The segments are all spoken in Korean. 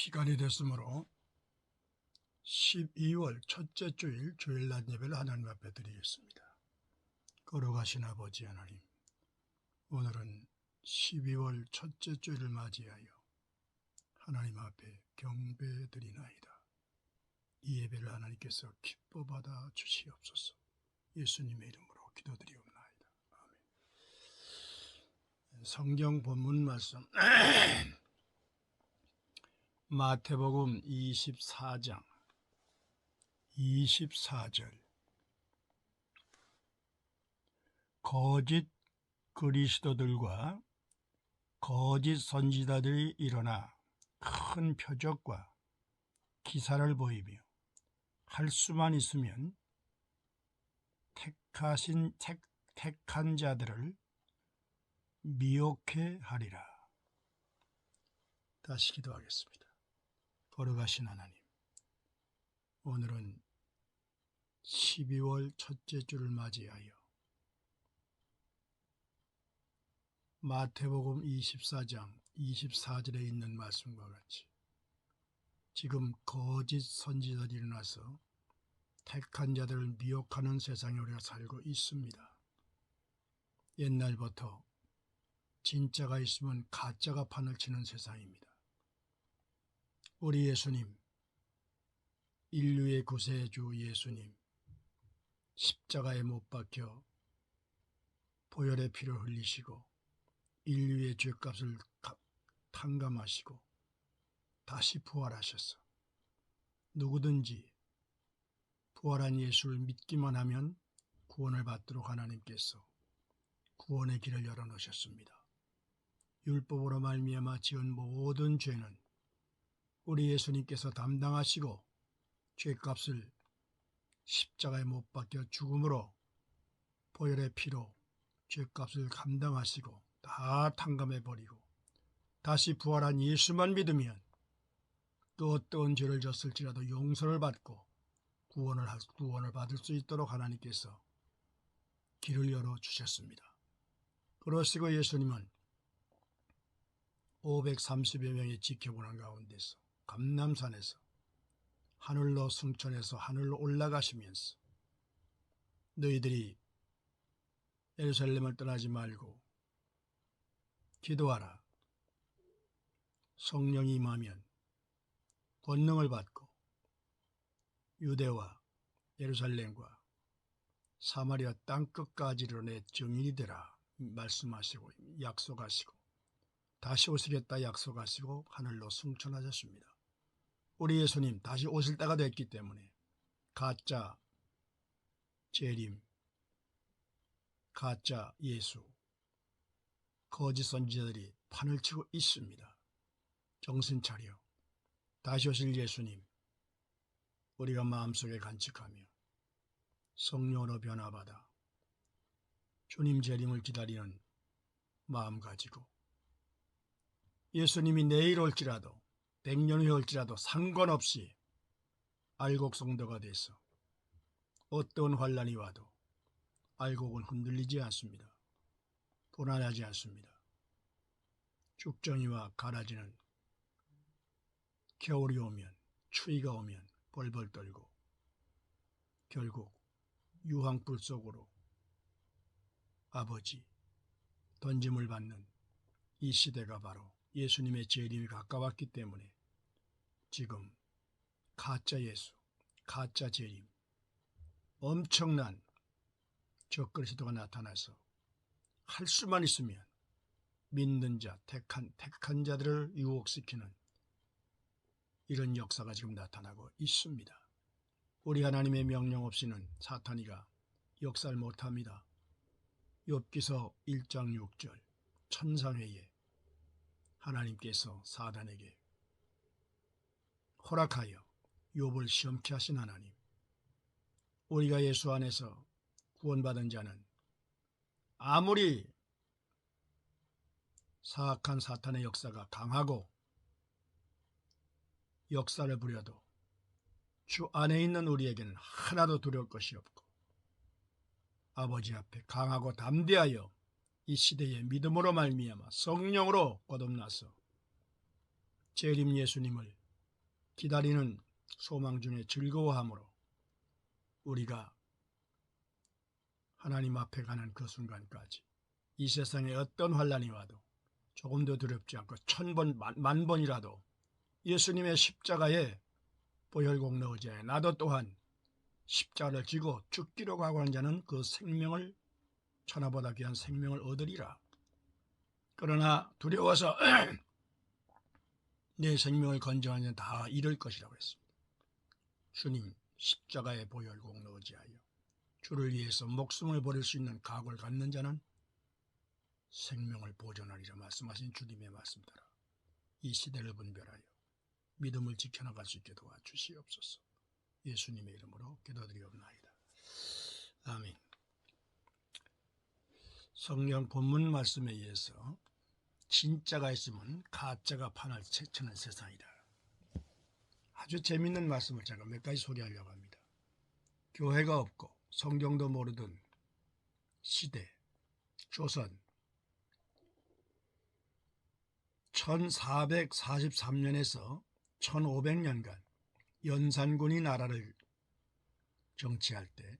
시간이 됐으므로 12월 첫째 주일 주일날 예배를 하나님 앞에 드리겠습니다. 거룩하신 아버지 하나님, 오늘은 12월 첫째 주일을 맞이하여 하나님 앞에 경배드리나이다. 이 예배를 하나님께서 기뻐 받아 주시옵소서. 예수님의 이름으로 기도드리옵나이다. 아멘. 성경 본문 말씀 마태복음 24장 24절. 거짓 그리스도들과 거짓 선지자들이 일어나 큰 표적과 기사를 보이며 할 수만 있으면 택한 자들을 미혹해 하리라. 다시 기도하겠습니다. 거룩하신 하나님, 오늘은 12월 첫째 주를 맞이하여 마태복음 24장 24절에 있는 말씀과 같이 지금 거짓 선지자들이 일어나서 택한 자들을 미혹하는 세상에 우리가 살고 있습니다. 옛날부터 진짜가 있으면 가짜가 판을 치는 세상입니다. 우리 예수님, 인류의 구세주 예수님, 십자가에 못 박혀 보혈의 피를 흘리시고 인류의 죄값을 탕감하시고 다시 부활하셔서 누구든지 부활한 예수를 믿기만 하면 구원을 받도록 하나님께서 구원의 길을 열어놓으셨습니다. 율법으로 말미암아 지은 모든 죄는 우리 예수님께서 담당하시고 죄값을 십자가에 못 박혀 죽음으로 보혈의 피로 죄값을 감당하시고 다 탕감해버리고 다시 부활한 예수만 믿으면 그 어떤 죄를 졌을지라도 용서를 받고 구원을 받을 수 있도록 하나님께서 길을 열어주셨습니다. 그러시고 예수님은 530여 명이 지켜보는 가운데서 감람산에서 하늘로 승천해서 하늘로 올라가시면서 너희들이 예루살렘을 떠나지 말고 기도하라. 성령이 임하면 권능을 받고 유대와 예루살렘과 사마리아 땅끝까지로 내 증인이 되라 말씀하시고 약속하시고 다시 오시겠다 약속하시고 하늘로 승천하셨습니다. 우리 예수님 다시 오실 때가 됐기 때문에 가짜 재림, 가짜 예수, 거짓 선지자들이 판을 치고 있습니다. 정신 차려 다시 오실 예수님 우리가 마음속에 간직하며 성령으로 변화받아 주님 재림을 기다리는 마음 가지고 예수님이 내일 올지라도 100년 후에 올지라도 상관없이 알곡 성도가 돼서 어떤 환란이 와도 알곡은 흔들리지 않습니다. 불안하지 않습니다. 죽정이와 가라지는 겨울이 오면 추위가 오면 벌벌 떨고 결국 유황불 속으로 아버지 던짐을 받는 이 시대가 바로 예수님의 재림이 가까웠기 때문에 지금 가짜 예수, 가짜 재림, 엄청난 적그리스도가 나타나서 할 수만 있으면 믿는 자, 택한 자들을 유혹시키는 이런 역사가 지금 나타나고 있습니다. 우리 하나님의 명령 없이는 사탄이가 역사를 못합니다. 욥기서 1장 6절 천상회에 하나님께서 사단에게 허락하여 욥을 시험케 하신 하나님, 우리가 예수 안에서 구원받은 자는 아무리 사악한 사탄의 역사가 강하고 역사를 부려도 주 안에 있는 우리에게는 하나도 두려울 것이 없고 아버지 앞에 강하고 담대하여 이 시대의 믿음으로 말미암아 성령으로 거듭나서 재림 예수님을 기다리는 소망 중에 즐거워함으로 우리가 하나님 앞에 가는 그 순간까지 이 세상에 어떤 환난이 와도 조금도 두렵지 않고 1000번, 만 번이라도 예수님의 십자가에 보혈공 넣으자 나도 또한 십자가를 지고 죽기로 각오한 자는 그 생명을 천하보다 귀한 생명을 얻으리라. 그러나 두려워서 내 생명을 건져한 자는 다 잃을 것이라고 했습니다. 주님 십자가에 보혈공 넣으지하여 주를 위해서 목숨을 버릴 수 있는 각오를 갖는 자는 생명을 보존하리라 말씀하신 주님의 말씀 따라 이 시대를 분별하여 믿음을 지켜나갈 수 있게 도와주시옵소서. 예수님의 이름으로 기도드리옵나이다. 아멘. 성경 본문 말씀에 의해서 진짜가 있으면 가짜가 판을 쳐는 세상이다. 아주 재밌는 말씀을 제가 몇 가지 소개하려고 합니다. 교회가 없고 성경도 모르던 시대 조선 1443년에서 1500년간 연산군이 나라를 정치할 때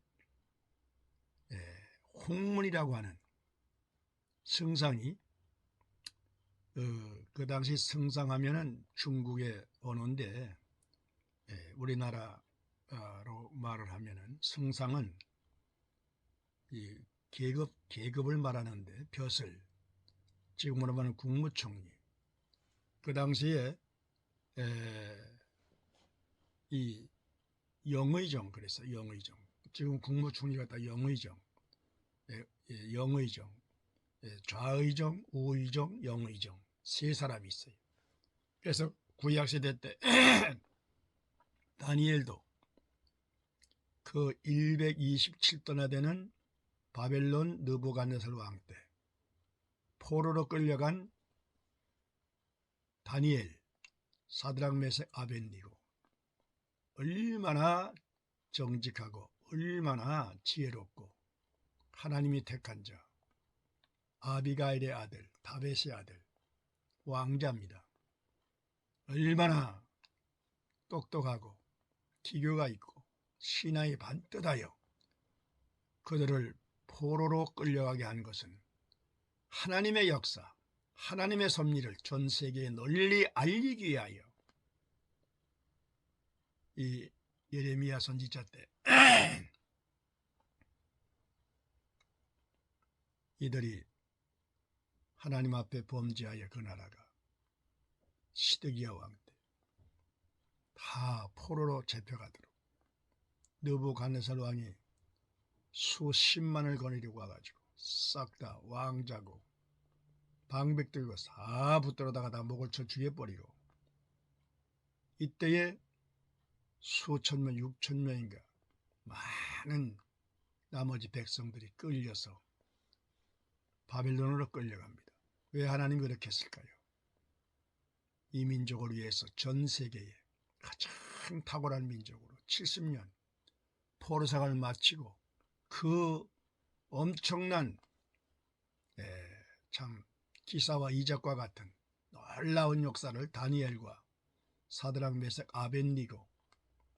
홍문이라고 하는 승상이 그 당시 승상하면은 중국의 언어인데 우리나라로 말을 하면은 승상은 이 계급을 말하는데 벼슬 지금으로 말하는 국무총리 그 당시에 이 영의정 그래서 영의정 지금 국무총리 같다 영의정 영의정 좌의정 우의정 영의정 세 사람이 있어요. 그래서 구약시대 때 다니엘도 그 127도나 되는 바벨론 느부갓네살 왕 때 포로로 끌려간 다니엘, 사드락 메색 아벳니고 얼마나 정직하고 얼마나 지혜롭고 하나님이 택한 자 아비가일의 아들 다벳의 아들 왕자입니다. 얼마나 똑똑하고 기교가 있고 신앙이 반듯하여 그들을 포로로 끌려가게 한 것은 하나님의 역사 하나님의 섭리를 전 세계에 널리 알리기 위하여 이 예레미야 선지자 때 이들이 하나님 앞에 범죄하여 그 나라가 시드기야 왕 때 다 포로로 잡혀가도록 느부갓네살 왕이 수십만을 거느리고 와가지고 싹 다 왕자고 방백 들고 다 붙들어다가 다 목을 쳐 죽여버리고 이때에 수천명 6천명인가 많은 나머지 백성들이 끌려서 바벨론으로 끌려갑니다. 왜 하나님이 그렇게 했을까요? 이 민족을 위해서 전 세계에 가장 탁월한 민족으로 70년 포로생활을 마치고 그 엄청난 참 기사와 이적과 같은 놀라운 역사를 다니엘과 사드락 메색 아벳니고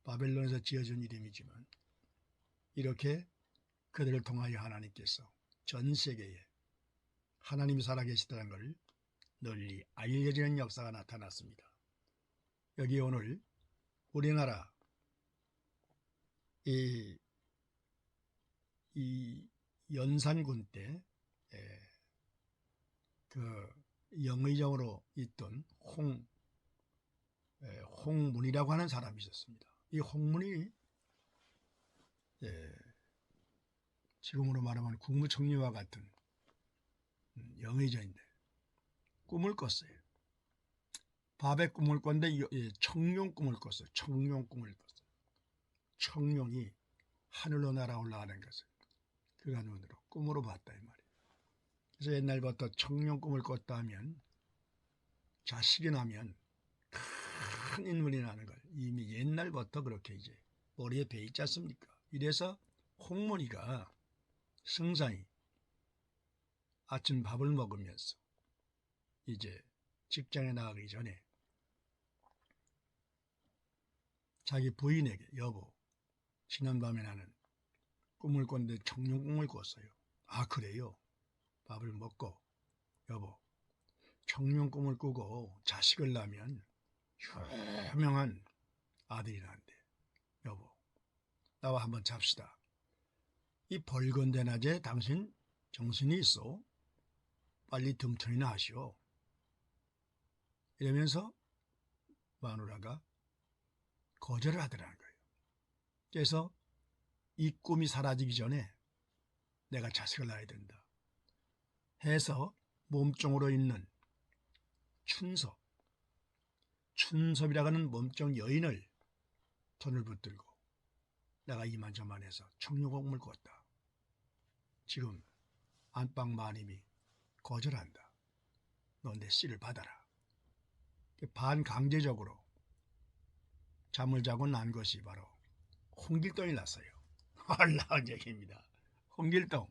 바벨론에서 지어준 이름이지만 이렇게 그들을 통하여 하나님께서 전 세계에 하나님이 살아계시다는 것을 널리 알려지는 역사가 나타났습니다. 여기 오늘 우리나라 이 연산군 때 그 영의정으로 있던 홍문이라고 하는 사람이 있었습니다. 이 홍문이 지금으로 말하면 국무총리와 같은 영의정인데 꿈을 꿨어요. 밥의 꿈을 꿨는데 청룡 꿈을 꿨어요. 청룡 꿈을 꿨어요. 청룡이 하늘로 날아 올라가는 것을 그가 눈으로 꿈으로 봤다 이 말이에요. 그래서 옛날부터 청룡 꿈을 꿨다 하면 자식이 나면 큰 인물이 나는 걸 이미 옛날부터 그렇게 이제 머리에 배 있지 않습니까? 이래서 홍문이가 승상이 아침 밥을 먹으면서 이제 직장에 나가기 전에 자기 부인에게 여보, 지난밤에 나는 꿈을 꿨는데 청룡 꿈을 꿨어요. 아 그래요? 밥을 먹고 여보, 청룡 꿈을 꾸고 자식을 낳으면 유명한 아들이 난대. 여보, 나와 한번 잡시다. 이 벌건대 낮에 당신 정신이 있어? 빨리 덤터이나 하시오. 이러면서 마누라가 거절을 하더라는 거예요. 그래서 이 꿈이 사라지기 전에 내가 자식을 낳아야 된다 해서 몸종으로 있는 춘섭이라고 하는 몸종 여인을 손을 붙들고 내가 이만저만해서 청룡공을 꿨다. 지금 안방 마님이 거절한다. 너 내 씨를 받아라. 반강제적으로 잠을 자고 난 것이 바로 홍길동이 났어요. 놀라운 얘기입니다. 홍길동.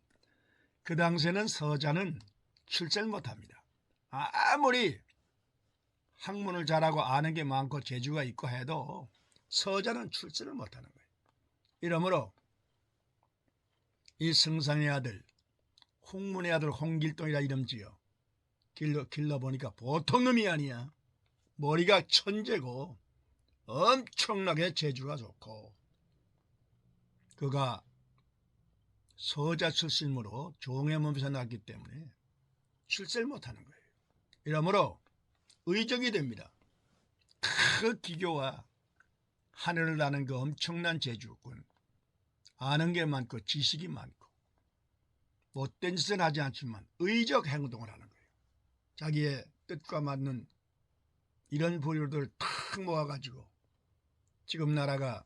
그 당시에는 서자는 출세를 못합니다. 아무리 학문을 잘하고 아는 게 많고 재주가 있고 해도 서자는 출세를 못하는 거예요. 이러므로 이 승상의 아들, 홍문의 아들 홍길동이라 이름 지어 길러보니까 보통 놈이 아니야. 머리가 천재고 엄청나게 재주가 좋고 그가 서자 출신으로 종의 몸에서 났기 때문에 출세를 못하는 거예요. 이러므로 의적이 됩니다. 그 기교와 하늘을 나는 그 엄청난 재주군. 아는 게 많고 지식이 많고 못된 짓은 하지 않지만 의적 행동을 하는 거예요. 자기의 뜻과 맞는 이런 부류들을 탁 모아가지고 지금 나라가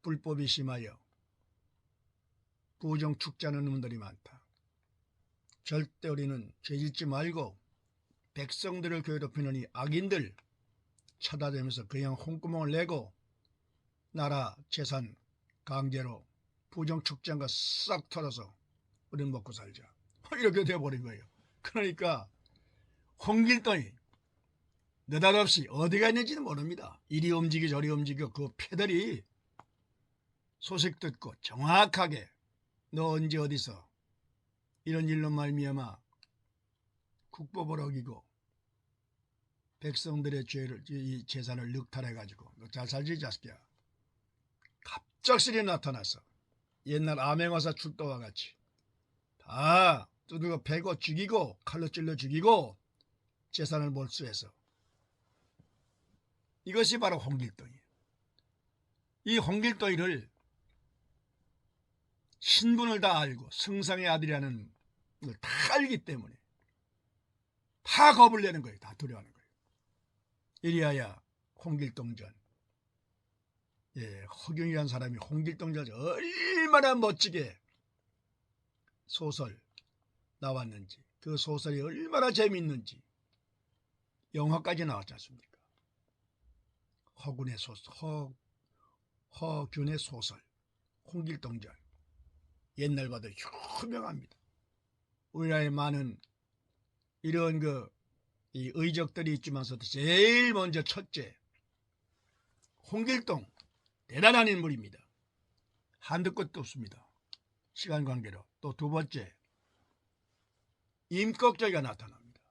불법이 심하여 부정축제하는 놈들이 많다. 절대 우리는 죄짓지 말고 백성들을 괴롭히는 이 악인들 쳐다대면서 그냥 홍구멍을 내고 나라 재산 강제로 부정축제한 거 싹 털어서 우리는 먹고 살자. 이렇게 돼버린 거예요. 그러니까 홍길동이 느닷없이 어디가 있는지는 모릅니다. 이리 움직이 저리 움직여 그 패들이 소식 듣고 정확하게 너 언제 어디서 이런 일로 말미암아 국법을 어기고 백성들의 죄를 이 재산을 늑탈해가지고 너 잘 살지 이 자식이야. 갑작스레 나타나서 옛날 암행어사 출도와 같이 다 두들겨 패고 죽이고 칼로 찔러 죽이고 재산을 몰수해서 이것이 바로 홍길동이에요. 이 홍길동이를 신분을 다 알고 승상의 아들이라는 걸 다 알기 때문에 다 겁을 내는 거예요. 다 두려워하는 거예요. 이리하여 홍길동전. 허경이라는 사람이 홍길동전 얼마나 멋지게 소설 나왔는지 그 소설이 얼마나 재미있는지 영화까지 나왔지 않습니까? 허균의 소설 홍길동전 옛날 봐도 유명합니다. 우리나라에 많은 이런 이 의적들이 있지만서도 제일 먼저 첫째 홍길동 대단한 인물입니다. 한두 끝도 없습니다. 시간 관계로. 또 두 번째 임꺽정이가 나타납니다.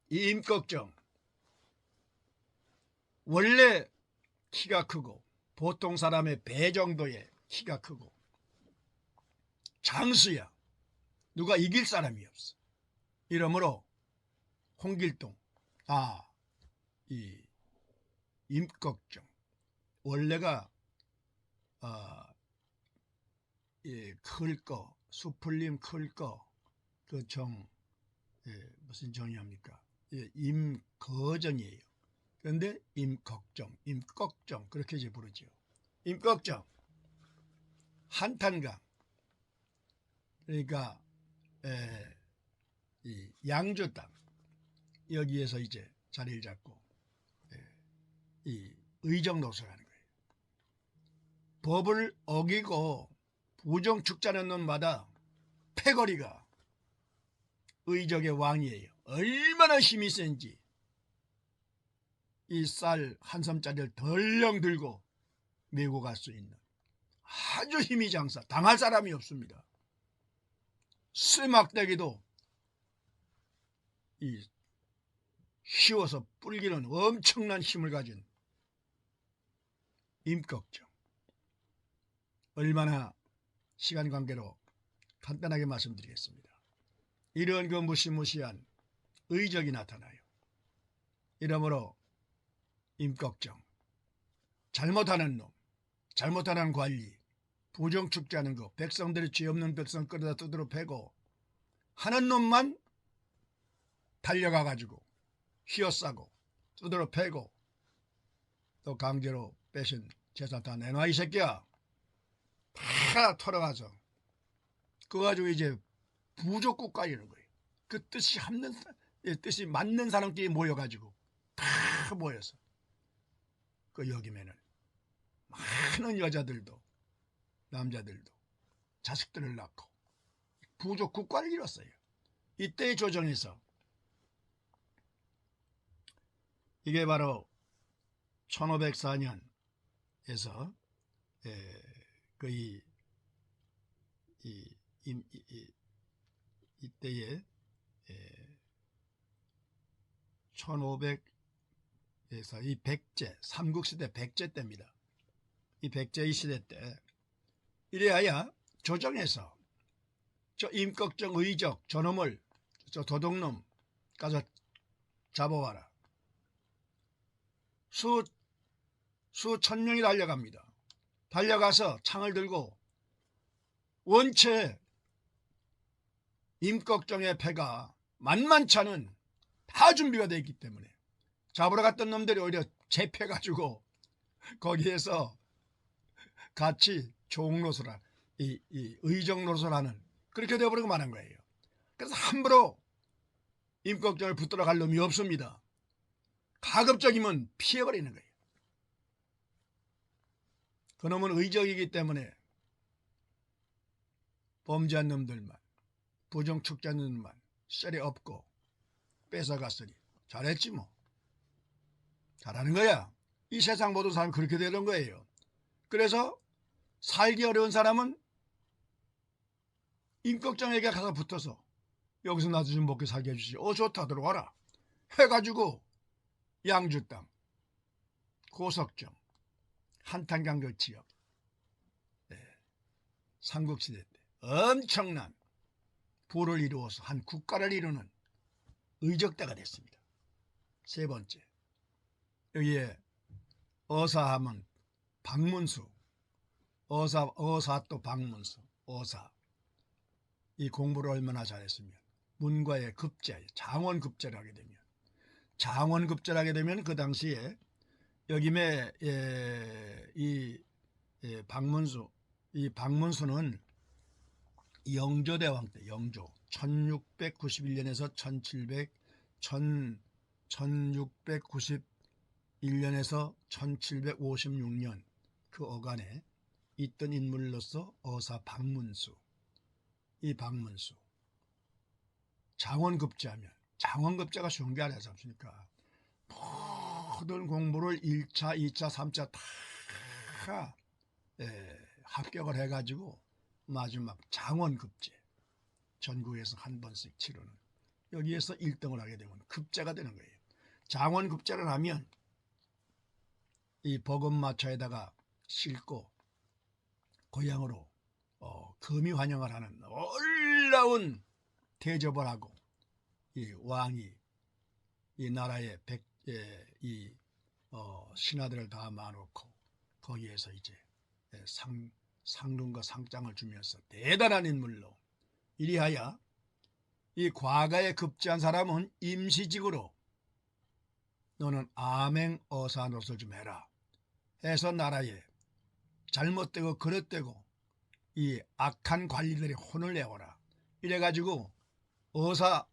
이 임꺽정 원래 키가 크고 보통 사람의 배 정도의 키가 크고 장수야. 누가 이길 사람이 없어. 이러므로 홍길동 이 임꺽정 원래가 클거 수풀림 클거 그 정 무슨 정이합니까? 임거정이에요. 그런데 임꺽정 그렇게 이제 부르죠. 임꺽정 한탄강 그러니까 이 양주 땅 여기에서 이제 자리를 잡고 이 의정 노선을 하는 거예요. 법을 어기고 부정축제하는 놈마다 패거리가 의적의 왕이에요. 얼마나 힘이 센지 이 쌀 한 섬짜리를 덜렁 들고 메고 갈 수 있는 아주 힘이 장사, 당할 사람이 없습니다. 쇠막대기도 이 씌워서 뿔기는 엄청난 힘을 가진 임꺽정. 얼마나 시간 관계로 간단하게 말씀드리겠습니다. 이런 그 무시무시한 의적이 나타나요. 이러므로 임꺽정, 잘못하는 놈, 잘못하는 관리, 부정축제하는 거, 백성들이 죄 없는 백성 끌어다 두드러 패고 하는 놈만 달려가가지고 휘어싸고 두드러 패고 또 강제로 빼신 재산 다 내놔 이 새끼야. 다 털어가서 그거 가지고 이제 부족국가 이런 거예요. 그 뜻이 맞는 사람끼리 모여가지고 다 모여서 그 여기면은 많은 여자들도 남자들도 자식들을 낳고 부족국가를 이뤘어요. 이때의 조정에서 이게 바로 1504년에서 이때에 1500에서 이 백제 삼국시대 백제 때입니다. 이 백제의 시대 때 이래야 조정에서 저 임꺽정 의적 저놈을 저 도둑놈 가서 잡아와라. 수천 명이 달려갑니다. 달려가서 창을 들고 원체 임꺽정의 패가 만만치 않은 다 준비가 되어 있기 때문에 잡으러 갔던 놈들이 오히려 잡혀가지고 거기에서 같이 종노소라 이 의정노소라는 그렇게 되어버리고 마는 거예요. 그래서 함부로 임꺽정을 붙들어 갈 놈이 없습니다. 가급적이면 피해버리는 거예요. 그놈은 의적이기 때문에 범죄한 놈들만 부정축제한 놈만 셀이 없고 뺏어갔으니 잘했지 뭐. 잘하는 거야. 이 세상 모든 사람이 그렇게 되는 거예요. 그래서 살기 어려운 사람은 임꺽정에게 가서 붙어서 여기서 나도 좀 먹게 살게 해주지. 좋다 들어와라 해가지고 양주 땅, 고석정, 한탄강 그 지역 삼국시대 때 엄청난 부를 이루어서 한 국가를 이루는 의적대가 됐습니다. 세 번째, 여기에 어사하면 박문수, 어사 또 박문수, 어사. 이 공부를 얼마나 잘했으면 문과의 급제, 장원급제를 하게 되면 그 당시에 여김에 박문수는 영조대왕 때 영조 1691년에서 1691년에서 1756년 그 어간에 있던 인물로서 어사 박문수. 이 박문수 장원급제하면 장원급제가 쉬운 게 아니지 않습니까? 모든 공부를 1차, 2차, 3차 다 합격을 해가지고 마지막 장원급제 전국에서 한 번씩 치르는 여기에서 1등을 하게 되면 급제가 되는 거예요. 장원급제를 하면 이 버금마차에다가 싣고 고향으로 금이 환영을 하는 놀라운 대접을 하고 이 왕이 이 나라의 신하들을 다 모아놓고 거기에서 이제 상금과 상장을 주면서 대단한 인물로 이리하여 이 과거에 급제한 사람은 임시직으로 너는 암행어사 노릇을 좀 해라 해서 나라에 잘못되고 그릇되고 이 악한 관리들이 혼을 내어라 이래가지고 어사에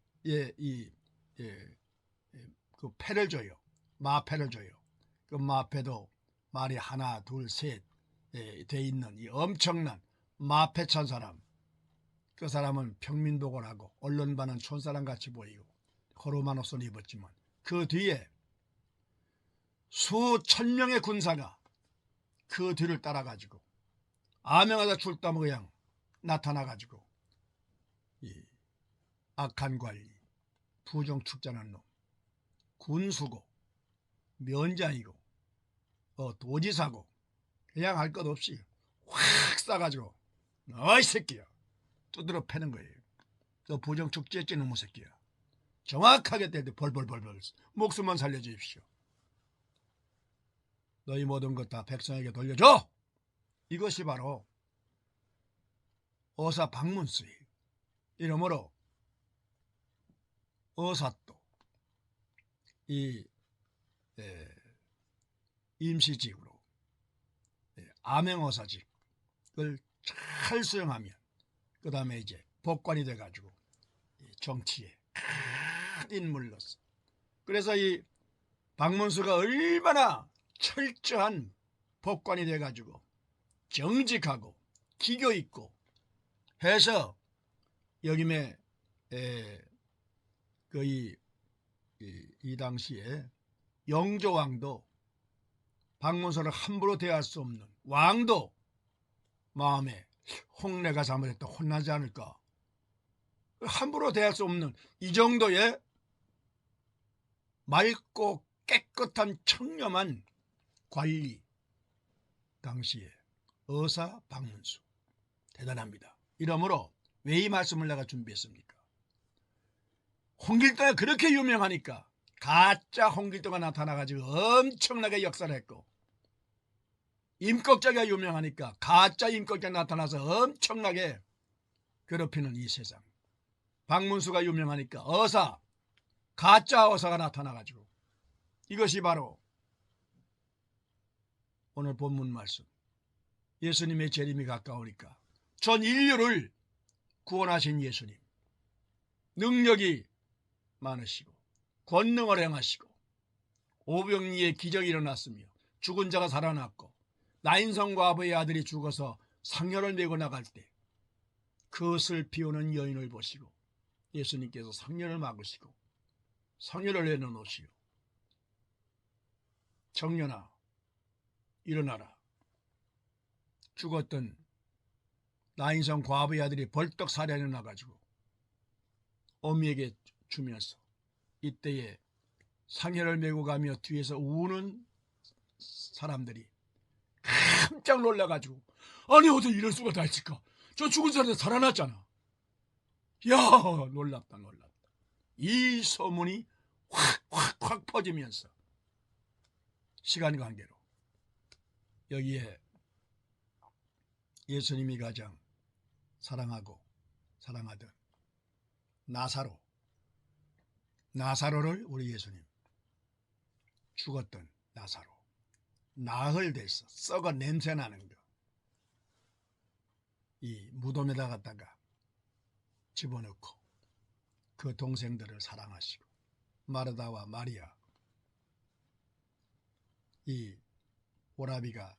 그 패를 줘요. 마패를 줘요. 그 마패도 말이 하나 둘 셋 돼 있는 이 엄청난 마패 찬 사람. 그 사람은 평민복을 하고 언론반은 촌사람같이 보이고 호로만 옷을 입었지만 그 뒤에 수천 명의 군사가 그 뒤를 따라가지고 암행하다 출두하고 나타나가지고 이 악한 관리, 부정축전한 놈, 군수고 면장이고 도지사고 그냥 할 것 없이 확 싸가지고 너이 새끼야 두드러 패는 거예요. 너 부정축제했지 놈의 새끼야. 정확하게 때려 벌벌벌벌 목숨만 살려주십시오. 너희 모든 것 다 백성에게 돌려줘. 이것이 바로 어사 박문수예요. 이러므로 어사도 이 임시직으로 암행어사직을 잘 수행하면 그 다음에 이제 법관이 돼가지고 정치에 큰 인물로서 그래서 이 박문수가 얼마나 철저한 법관이 돼가지고 정직하고 기교 있고 해서 여김에 거의 이 당시에 영조왕도 박문수를 함부로 대할 수 없는 왕도 마음에 홍내가 잘못했다 혼나지 않을까 함부로 대할 수 없는 이 정도의 맑고 깨끗한 청렴한 관리 당시에 어사 박문수 대단합니다. 이러므로 왜 이 말씀을 내가 준비했습니까? 홍길동이 그렇게 유명하니까 가짜 홍길동가 나타나가지고 엄청나게 역사를 했고 임꺽정이가 유명하니까 가짜 임꺽정이 나타나서 엄청나게 괴롭히는 이 세상 박문수가 유명하니까 가짜 어사가 나타나가지고 이것이 바로 오늘 본문 말씀 예수님의 재림이 가까우니까 전 인류를 구원하신 예수님 능력이 많으시고 권능을 행하시고 오병이의 기적이 일어났으며 죽은 자가 살아났고 나인성 과부의 아들이 죽어서 상여를 메고 나갈 때 그것을 비우는 여인을 보시고 예수님께서 상여를 막으시고 상여를 내려놓으시오. 청년아 일어나라. 죽었던 나인성 과부의 아들이 벌떡 살아 일어나가지고 어미에게 주면서 이때에 상여를 메고 가며 뒤에서 우는 사람들이 깜짝 놀라가지고 아니 어떻게 이럴 수가 다 있을까? 저 죽은 사람이 살아났잖아. 야 놀랍다. 이 소문이 확 퍼지면서 시간 관계로 여기에 예수님이 가장 사랑하고 사랑하던 나사로를 우리 예수님 죽었던 나사로 나흘 됐어 썩어 냄새나는 거 이 무덤에다 갖다가 집어넣고 그 동생들을 사랑하시고 마르다와 마리아 이 오라비가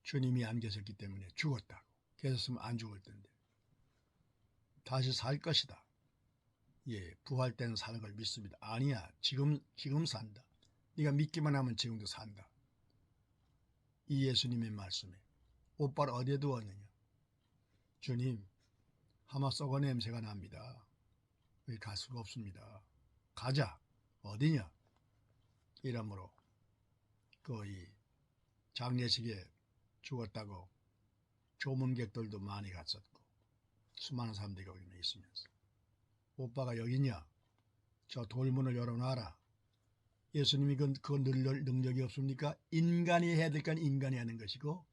주님이 안 계셨기 때문에 죽었다고 계셨으면 안 죽을 텐데 다시 살 것이다. 예, 부활 때는 사는 걸 믿습니다. 아니야 지금 산다. 네가 믿기만 하면 지금도 산다. 이 예수님의 말씀에 오빠를 어디에 두었느냐. 주님 하마 썩어 냄새가 납니다. 여기 갈 수가 없습니다. 가자. 어디냐. 이러므로 거의 장례식에 죽었다고 조문객들도 많이 갔었고 수많은 사람들이 거기 있으면서 오빠가 여기 있냐. 저 돌문을 열어놔라. 예수님이 그 능력이 없습니까? 인간이 해야 될 건 인간이 하는 것이고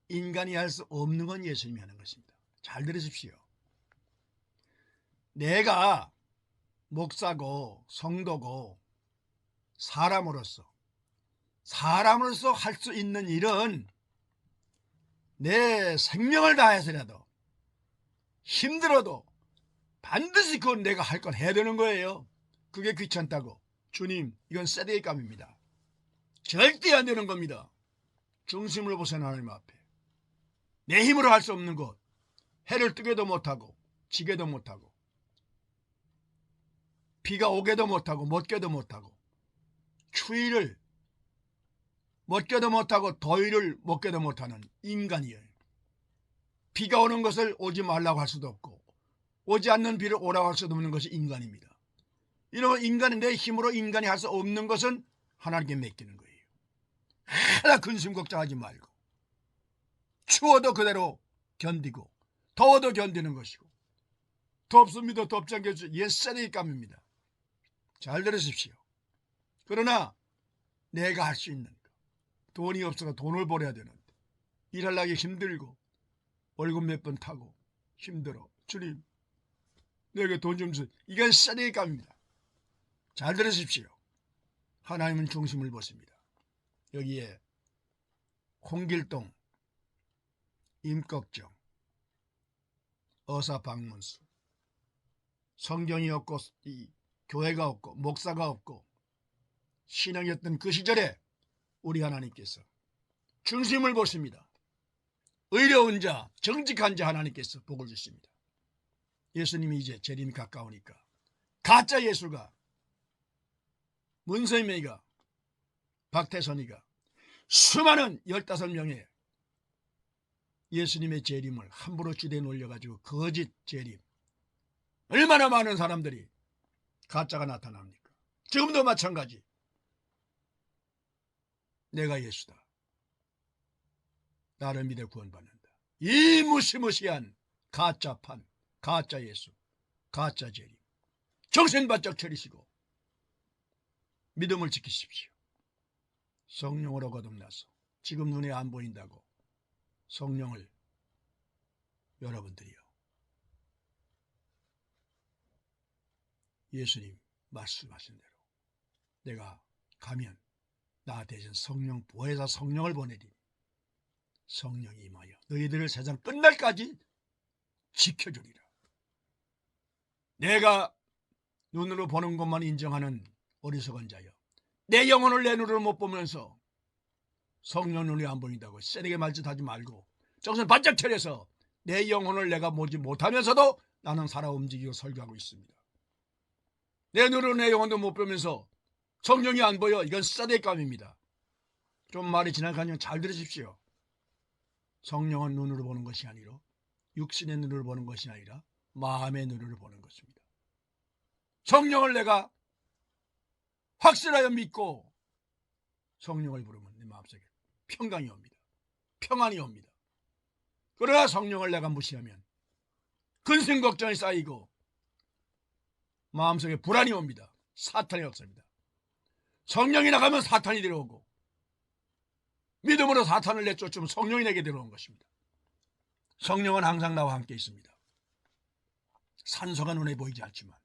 인간이 할 수 없는 건 예수님이 하는 것입니다. 잘 들으십시오. 내가 목사고 성도고 사람으로서 할 수 있는 일은 내 생명을 다해서라도 힘들어도 반드시 그건 내가 할 건 해야 되는 거예요. 그게 귀찮다고. 주님 이건 세대감입니다. 절대 안 되는 겁니다. 중심을 보세요. 하나님 앞에 내 힘으로 할 수 없는 것 해를 뜨게도 못하고 지게도 못하고 비가 오게도 못하고 못 게도 못하고 추위를 먹게도 못하고 더위를 먹게도 못하는 인간이에요. 비가 오는 것을 오지 말라고 할 수도 없고 오지 않는 비를 오라고 할 수도 없는 것이 인간입니다. 이런 인간이 내 힘으로 인간이 할 수 없는 것은 하나님께 맡기는 거예요. 하나 근심 걱정하지 말고 추워도 그대로 견디고 더워도 견디는 것이고 덥습니다. 덥지 않겠죠. 옛사대의 감입니다. 잘 들으십시오. 그러나 내가 할 수 있는 거. 돈이 없어서 돈을 벌어야 되는데 일하려기 힘들고 월급 몇 번 타고 힘들어. 주님 내게 돈 좀 주세요. 이건 사대의 감입니다. 잘 들으십시오. 하나님은 중심을 보십니다. 여기에 홍길동, 임꺽정, 어사방문수, 성경이 없고 교회가 없고 목사가 없고 신앙이었던 그 시절에 우리 하나님께서 중심을 보십니다. 의로운 자, 정직한 자 하나님께서 복을 주십니다. 예수님이 이제 재림이 가까우니까 가짜 예수가 문세명이가 박태선이가 수많은 15명의 예수님의 재림을 함부로 지대 놀려가지고 거짓 재림 얼마나 많은 사람들이 가짜가 나타납니까? 지금도 마찬가지. 내가 예수다. 나를 믿어 구원받는다. 이 무시무시한 가짜판, 가짜 예수, 가짜 재림. 정신 바짝 차리시고 믿음을 지키십시오. 성령으로 거듭나서 지금 눈에 안 보인다고 성령을 여러분들이요. 예수님 말씀하신 대로 내가 가면 나 대신 성령 보혜사 성령을 보내리니 성령이 임하여 너희들을 세상 끝날까지 지켜주리라. 내가 눈으로 보는 것만 인정하는 어리석은 자여, 내 영혼을 내 눈으로 못 보면서 성령 눈이 안 보인다고 세게 말짓하지 말고 정신 바짝 차려서 내 영혼을 내가 보지 못하면서도 나는 살아 움직이고 설교하고 있습니다. 내 눈으로 내 영혼도 못 보면서 성령이 안 보여. 이건 사대감입니다. 좀 말이 지나가면 잘 들으십시오. 성령은 눈으로 보는 것이 아니라 육신의 눈으로 보는 것이 아니라 마음의 눈으로 보는 것입니다. 성령을 내가 확실하여 믿고 성령을 부르면 내 마음속에 평강이 옵니다. 평안이 옵니다. 그러나 성령을 내가 무시하면 근심 걱정이 쌓이고 마음속에 불안이 옵니다. 사탄이 없습니다. 성령이 나가면 사탄이 들어오고 믿음으로 사탄을 내쫓으면 성령이 내게 들어온 것입니다. 성령은 항상 나와 함께 있습니다. 산소가 눈에 보이지 않지만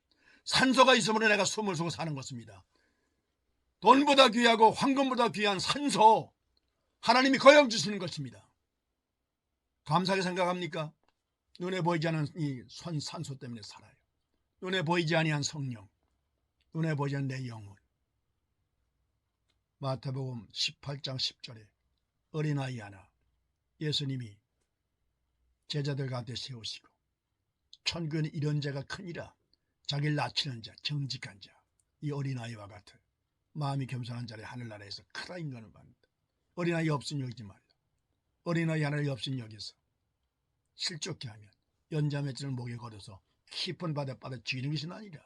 산소가 있으므로 내가 숨을 쉬고 사는 것입니다. 돈보다 귀하고 황금보다 귀한 산소 하나님이 거역 주시는 것입니다. 감사하게 생각합니까? 눈에 보이지 않는 이 산소 때문에 살아요. 눈에 보이지 아니한 성령, 눈에 보이지 않는 내 영혼. 마태복음 18장 10절에 어린아이 하나 예수님이 제자들 가운데 세우시고 천국에는 이런 자가 크니라. 자기를 낮추는 자, 정직한 자, 이 어린아이와 같은 마음이 겸손한 자를 하늘나라에서 크다 인간을 받는다. 어린아이 없으니 여기지 말라. 어린아이 하나를 없으니 여기서 실족케 하면 연자매질을 목에 걸어서 깊은 바다에 빠져 죽이는 것이 아니라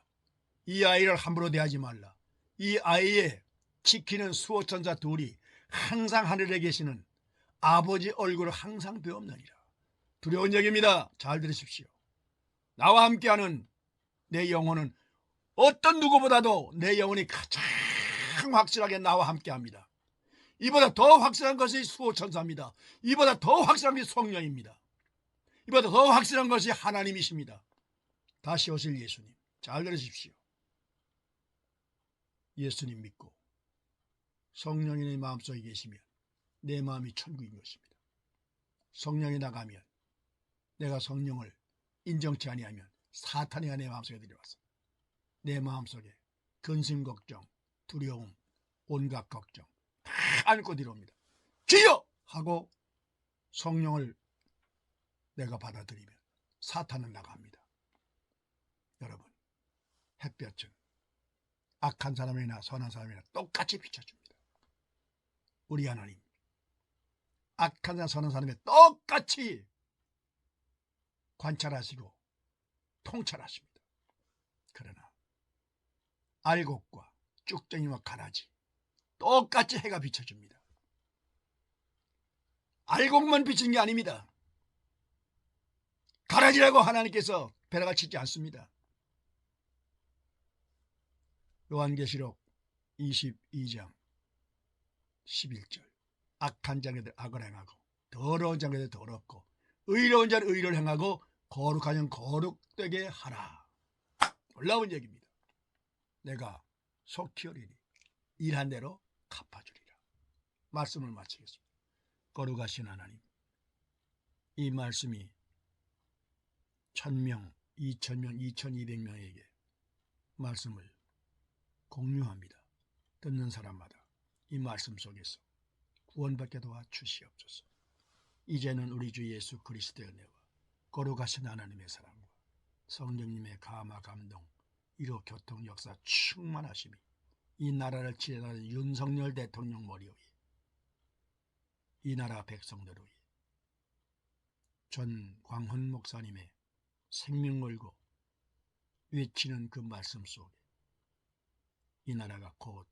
이 아이를 함부로 대하지 말라. 이 아이의 지키는 수호천사 둘이 항상 하늘에 계시는 아버지 얼굴을 항상 배움나니라. 두려운 얘기입니다. 잘 들으십시오. 나와 함께하는 내 영혼은 어떤 누구보다도 내 영혼이 가장 확실하게 나와 함께합니다. 이보다 더 확실한 것이 수호천사입니다. 이보다 더 확실한 것이 성령입니다. 이보다 더 확실한 것이 하나님이십니다. 다시 오실 예수님. 잘 들으십시오. 예수님 믿고 성령이 내 마음속에 계시면 내 마음이 천국인 것입니다. 성령이 나가면 내가 성령을 인정치 아니하면 사탄이 내 마음속에 들어와서 내 마음속에 근심 걱정, 두려움, 온갖 걱정 다 안고 들어옵니다. 주여! 하고 성령을 내가 받아들이면 사탄은 나갑니다. 여러분, 햇볕은 악한 사람이나 선한 사람이나 똑같이 비춰줍니다. 우리 하나님 악한 자 선한 사람에 똑같이 관찰하시고 통찰하십니다. 그러나 알곡과 쭉정이와 가라지 똑같이 해가 비춰줍니다. 알곡만 비치는 게 아닙니다. 가라지라고 하나님께서 벼락을 치지 않습니다. 요한계시록 22장 11절 악한 자에게 악을 행하고 더러운 자에게 더럽고 의로운 자는 의를 행하고 거룩한 자는 거룩되게 하라. 놀라운 얘기입니다. 내가 속히 오리니 일한 대로 갚아주리라. 말씀을 마치겠습니다. 거룩하신 하나님, 이 말씀이 1000명, 2000명, 2200명에게 말씀을 공유합니다. 듣는 사람마다 이 말씀 속에서 구원받게 도와주시옵소서. 이제는 우리 주 예수 그리스도의 은혜와 거룩하신 하나님의 사랑과 성령님의 감화 감동, 이로 교통 역사 충만하심이 이 나라를 지배하는 윤석열 대통령 머리 위에 이 나라 백성들 위에 전광훈 목사님의 생명 걸고 외치는 그 말씀 속에 이 나라가 곧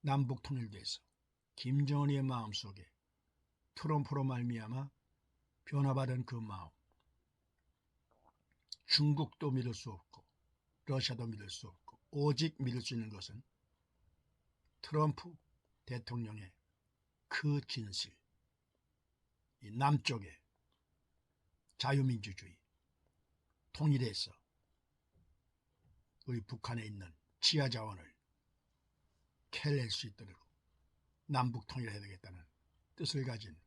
남북 통일돼서 김정은의 마음속에 트럼프로 말미암아 변화받은 그 마음, 중국도 믿을 수 없고 러시아도 믿을 수 없고 오직 믿을 수 있는 것은 트럼프 대통령의 그 진실, 이 남쪽의 자유민주주의, 통일해서 우리 북한에 있는 지하자원을 캐낼 수 있도록 남북 통일해야 되겠다는 뜻을 가진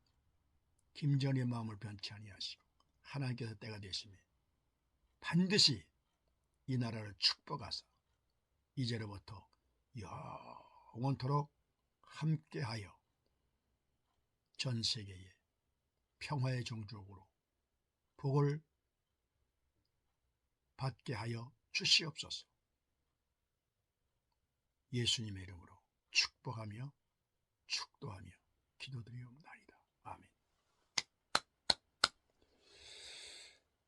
김정은의 마음을 변치 아니하시고 하나님께서 때가 되시면 반드시 이 나라를 축복하사 이제로부터 영원토록 함께하여 전 세계에 평화의 종족으로 복을 받게 하여 주시옵소서. 예수님의 이름으로 축복하며 축도하며 기도드리옵나이다. 아멘.